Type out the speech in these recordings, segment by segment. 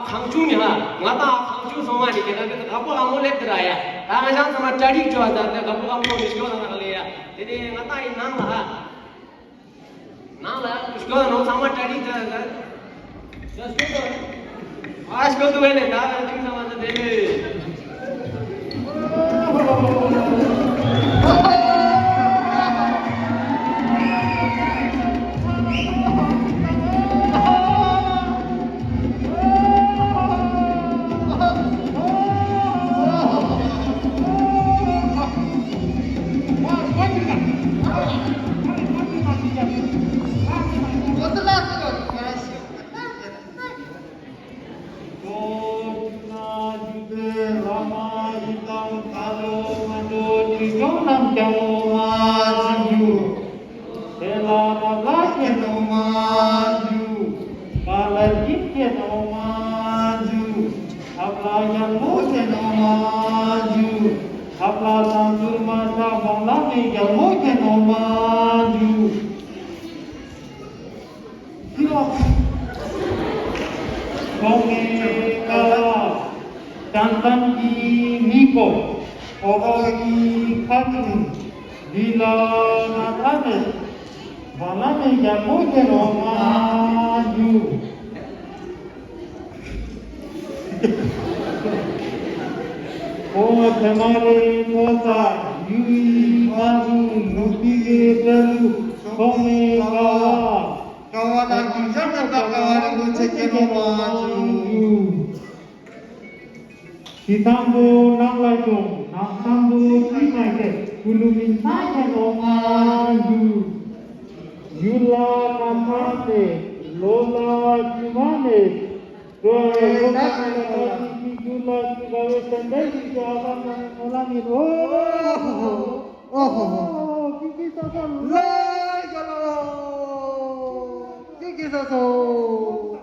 강중이야. 나다 강중 소마리 걔는 가보 가모 랩들아야. 다가장 sama cari jual dah. 가보 가모 miskin orang kaliya. Jadi ngata ini nang lah. Nang lah. Miskin orang sama cari dah. Just go. Aas go tu ele. Dah ting sama tu dele. Hitambu nang lajung, nang tambu timai ke, kulumin nanya nomaju. Yula kamane, lola jumane, lola kamane, yula kibawe sendiri jalan ngolangin. Kiki sosok, kiki sosok.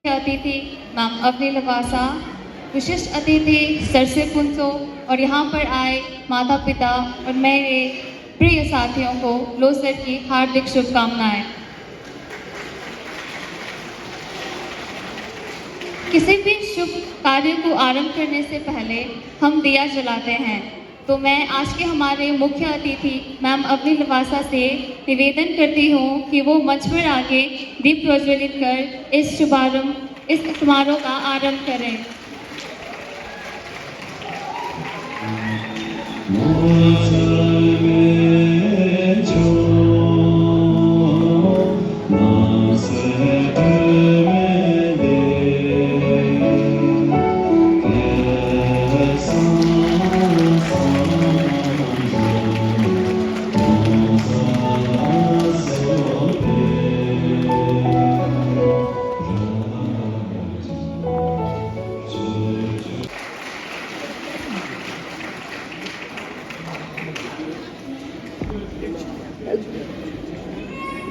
अतिथि ma'am Avani Lavasa, विशिष्ट अतिथि सरसे पुंसो और यहाँ पर आए माता पिता और मेरे प्रिय साथियों को लोसर की हार्दिक शुभकामनाएं। किसी भी शुभ कार्य को आरंभ करने से पहले हम दिया जलाते हैं, तो मैं आज के हमारे मुख्य अतिथि मैम अवनी लवासा से निवेदन करती हूँ कि वो मंच पर आके दीप प्रज्वलित कर इस समारोह का आरंभ करें।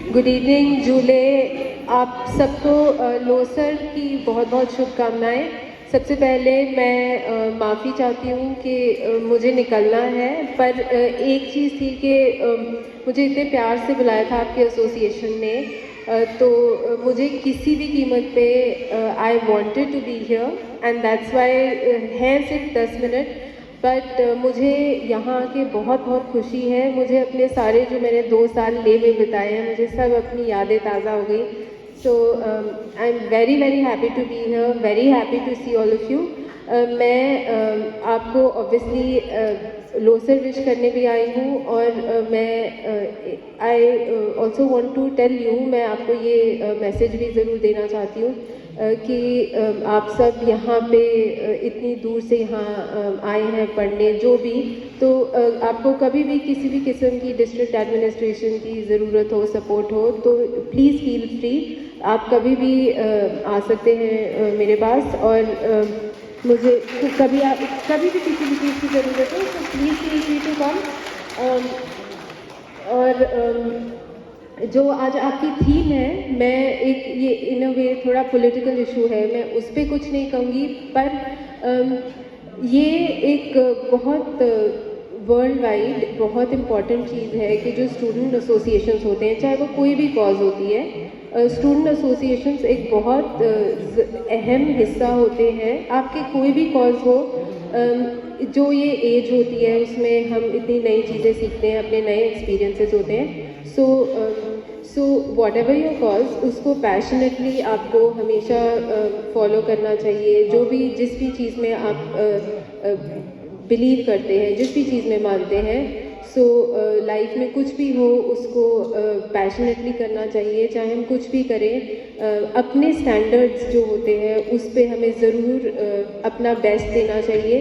गुड इवनिंग जूले, आप सबको लोसर की बहुत बहुत शुभकामनाएं। सबसे पहले मैं माफ़ी चाहती हूँ कि मुझे निकलना है, पर एक चीज़ थी कि मुझे इतने प्यार से बुलाया था आपके एसोसिएशन ने, तो मुझे किसी भी कीमत पे I wanted to be here and that's why है सिर्फ 10 मिनट, बट मुझे यहाँ आके बहुत बहुत खुशी है। मुझे अपने सारे जो मैंने 2 साल ले में बिताए हैं, मुझे सब अपनी यादें ताज़ा हो गई। So I am very very happy to be here, very happy to see all of you. मैं आपको ऑब्वियसली लोसर विश करने भी आई हूँ, और मैं I also want to tell you, मैं आपको ये मैसेज भी ज़रूर देना चाहती हूँ कि आप सब यहाँ पे इतनी दूर से यहाँ आए हैं पढ़ने, जो भी, तो आपको कभी भी किसी भी किस्म की डिस्ट्रिक्ट एडमिनिस्ट्रेशन की ज़रूरत हो, सपोर्ट हो, तो प्लीज़ फील फ्री, आप कभी भी आ सकते हैं मेरे पास। और मुझे तो कभी भी किसी भी चीज़ की ज़रूरत हो तो please feel free to come. और जो आज आपकी थीम है, मैं एक ये इन अ वे थोड़ा पॉलिटिकल इशू है, मैं उस पर कुछ नहीं कहूँगी, पर ये एक बहुत वर्ल्ड वाइड बहुत इम्पॉर्टेंट चीज़ है कि जो स्टूडेंट एसोसिएशंस होते हैं, चाहे वो कोई भी कॉज होती है, स्टूडेंट एसोसिएशंस एक बहुत अहम हिस्सा होते हैं। आपके कोई भी कॉज हो, जो ये एज होती है उसमें हम इतनी नई चीज़ें सीखते हैं, अपने नए एक्सपीरियंसेस होते हैं। So what ever your cause, उसको पैशनेटली आपको हमेशा फॉलो करना चाहिए। जो भी जिस भी चीज़ में आप बिलीव करते हैं, जिस भी चीज़ में मानते हैं, सो लाइफ में कुछ भी हो उसको पैशनेटली करना चाहिए। चाहे हम कुछ भी करें, अपने स्टैंडर्ड्स जो होते हैं उस पे हमें ज़रूर अपना बेस्ट देना चाहिए।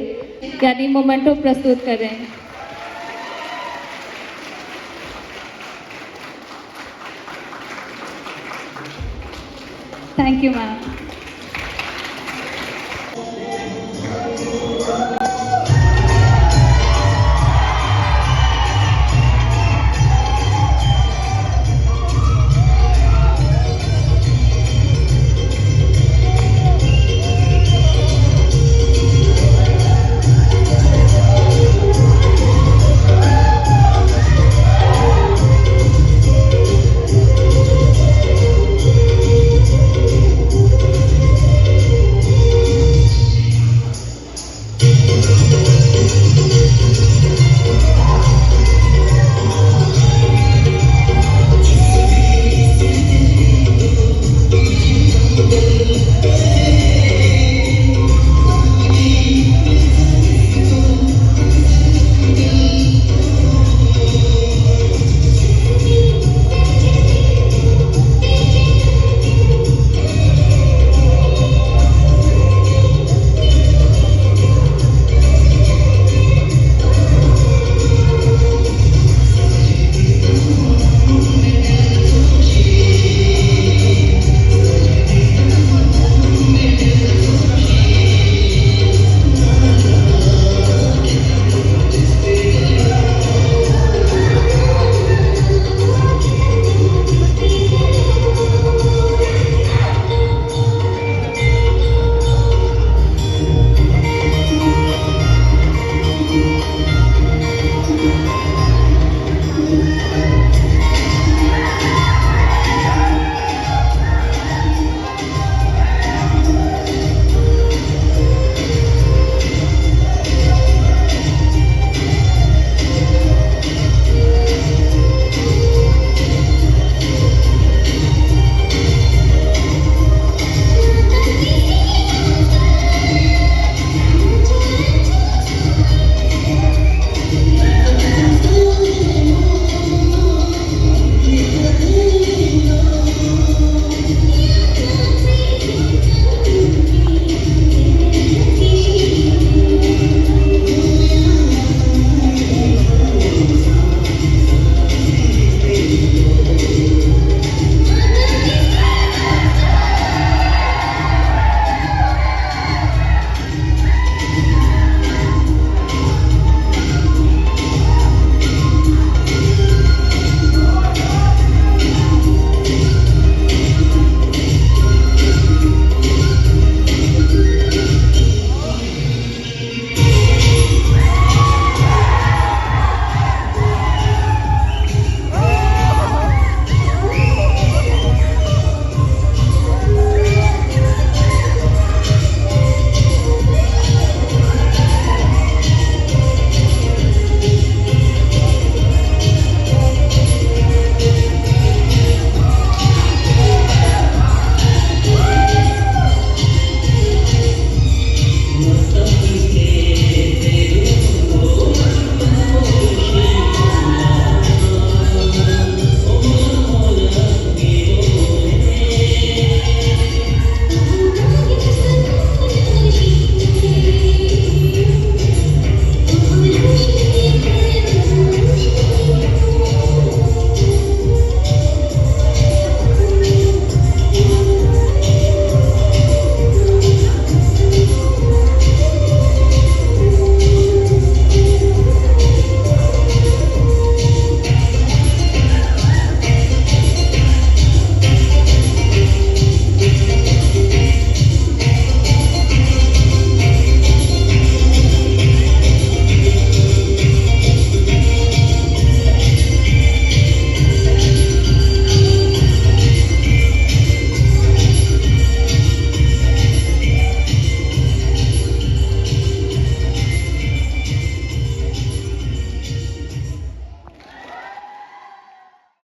यानी मोमेंटो प्रस्तुत करें। Thank you ma'am.